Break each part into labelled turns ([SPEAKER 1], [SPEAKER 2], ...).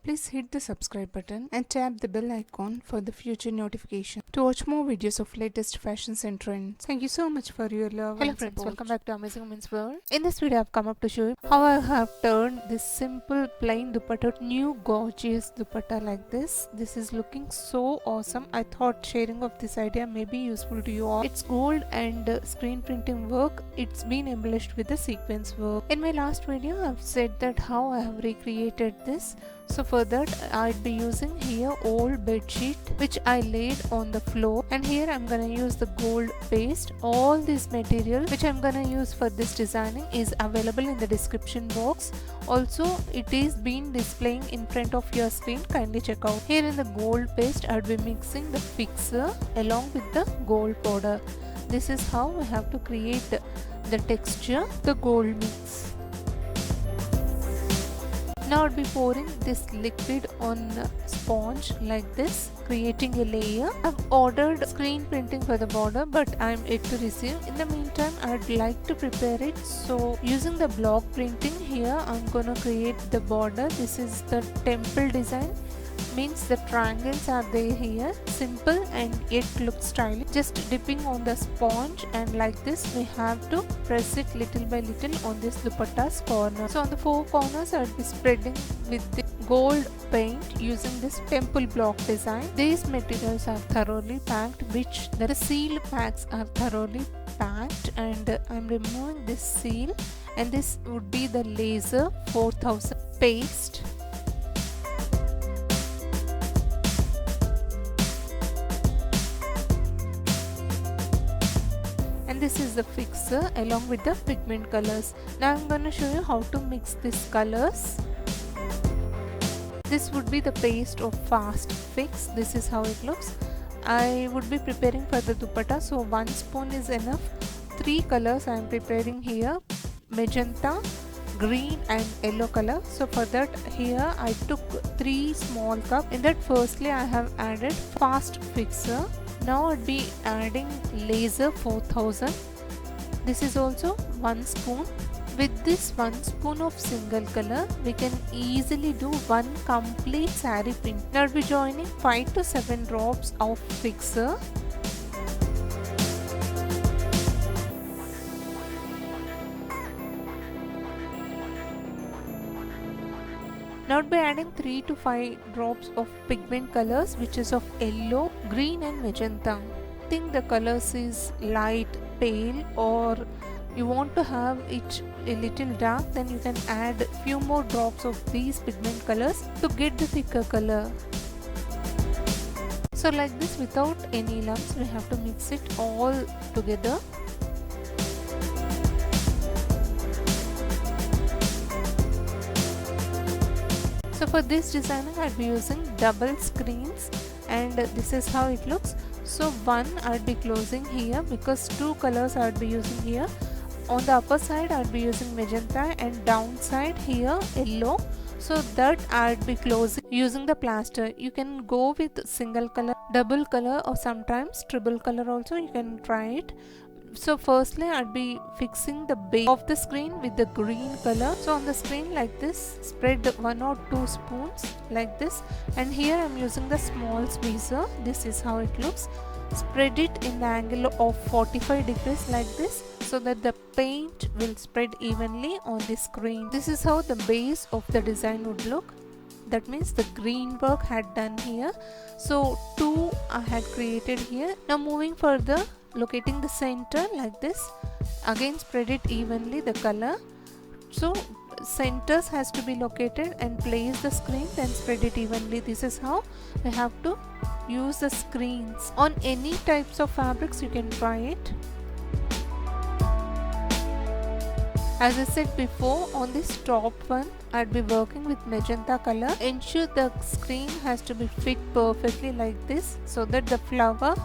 [SPEAKER 1] Please hit the subscribe button and tap the bell icon for the future notification to watch more videos of latest fashions and trends. Thank you so much for your love.
[SPEAKER 2] Hello
[SPEAKER 1] and
[SPEAKER 2] friends,
[SPEAKER 1] support.
[SPEAKER 2] welcome back to Amazing Women's World. In this video, I've come up to show you how I have turned this simple plain dupatta to new gorgeous dupatta like this. This is looking so awesome. I thought sharing of this idea may be useful to you all. It's gold and screen printing work. It's been embellished with the sequence work. In my last video, I've said that how I have recreated this. So for that, I'd be using here old bed sheet which I laid on the floor, and here I'm gonna use the gold paste. All this material which I'm gonna use for this designing is available in the description box. Also, it is been displaying in front of your screen. Kindly check out. Here in the gold paste, I'd be mixing the fixer along with the gold powder. This is how we have to create the texture, the gold mix. Now I'll be pouring this liquid on sponge like this, creating a layer. I've ordered screen printing for the border, but I'm yet to receive. In the meantime, I'd like to prepare it. So using the block printing here, I'm gonna create the border. This is the temple design. Means the triangles are there here, simple and yet look stylish. Just dipping on the sponge, and like this we have to press it little by little on this dupatta's corner. So on the four corners I'll be spreading with the gold paint using this temple block design. These materials are thoroughly packed, which the seal packs are thoroughly packed, and I'm removing this seal, and this would be the laser 4000 paste. And this is the fixer along with the pigment colors. Now I'm going to show you how to mix these colors. This would be the paste of fast fix. This is how it looks. I would be preparing for the dupatta, so 1 spoon is enough. 3 colors I am preparing here: magenta, green and yellow color. So for that, here I took 3 small cups. In that, firstly I have added fast fixer. Now I'd be adding laser 4000. This is also 1 spoon. With this 1 spoon of single color, we can easily do 1 complete saree print. Now I'll be joining 5 to 7 drops of fixer. Now I'll be adding 3 to 5 drops of pigment colors, which is of yellow, green and magenta. I think the colors is light, pale, or you want to have it a little dark, then you can add few more drops of these pigment colors to get the thicker color. So like this, without any lumps, we have to mix it all together. So for this designing, I'll be using double screens, and this is how it looks. So one I'll be closing here because 2 colors I'll be using here. On the upper side I'll be using magenta, and downside here yellow. So that I'll be closing using the plaster. You can go with single color, double color, or sometimes triple color also. You can try it. So firstly I'll be fixing the base of the screen with the green color. So on the screen like this, spread 1 or 2 spoons like this, and here I'm using the small squeezer. This is how it looks. Spread it in the angle of 45 degrees like this, so that the paint will spread evenly on the screen. This is how the base of the design would look. That means the green work had done here. So 2 I had created here. Now moving further, locating the center like this, again spread it evenly the color. So centers has to be located and place the screen, then spread it evenly. This is how we have to use the screens. On any types of fabrics you can try it. As I said before, on this top one I'd be working with magenta color. Ensure the screen has to be fit perfectly like this, so that the flower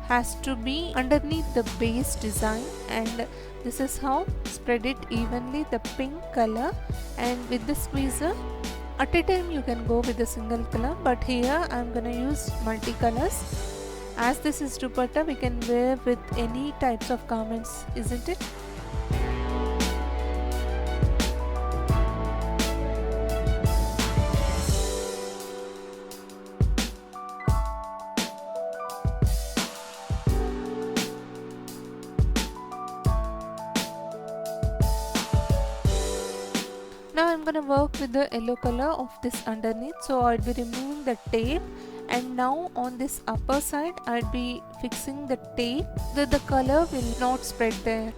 [SPEAKER 2] has to be underneath the base design, and this is how spread it evenly the pink color. And with the squeezer, at a time you can go with a single color, but here I'm gonna use multicolors. As this is dupatta, we can wear with any types of garments, isn't it? Now I'm gonna work with the yellow color of this underneath, so I'll be removing the tape, and now on this upper side I'll be fixing the tape that the color will not spread there.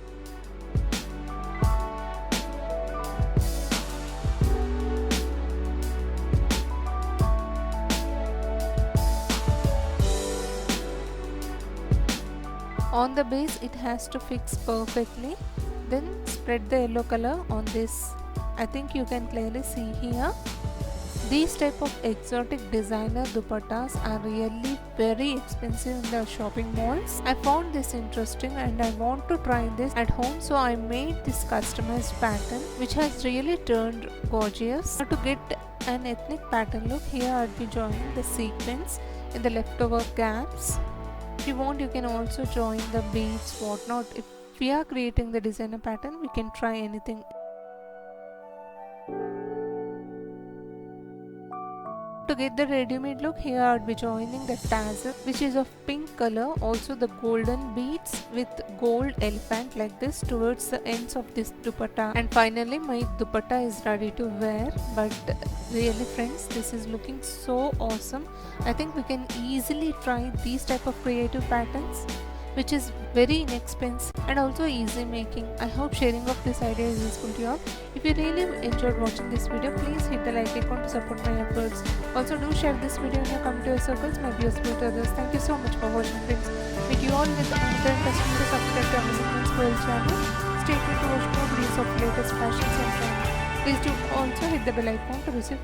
[SPEAKER 2] On the base it has to fix perfectly, then spread the yellow color on this. I think you can clearly see here. These type of exotic designer dupattas are really very expensive in the shopping malls. I found this interesting and I want to try this at home, so I made this customized pattern which has really turned gorgeous. Now to get an ethnic pattern look, here I'll be joining the sequins in the leftover gaps. If you want, you can also join the beads, whatnot. If we are creating the designer pattern, we can try anything. To get the ready-made look, here I would be joining the tassel which is of pink color, also the golden beads with gold elephant like this towards the ends of this dupatta. And finally my dupatta is ready to wear. But really friends, this is looking so awesome. I think we can easily try these type of creative patterns which is very inexpensive and also easy making. I hope sharing of this idea is useful to you all. If you really enjoyed watching this video, please hit the like icon to support my efforts. Also do share this video in your community circles, might be useful to others. Thank you so much for watching friends. Meet you all with another interesting to subscribe to Amazing Friends World channel. Stay tuned to watch more videos of latest fashions and trends. Please do also hit the bell icon to receive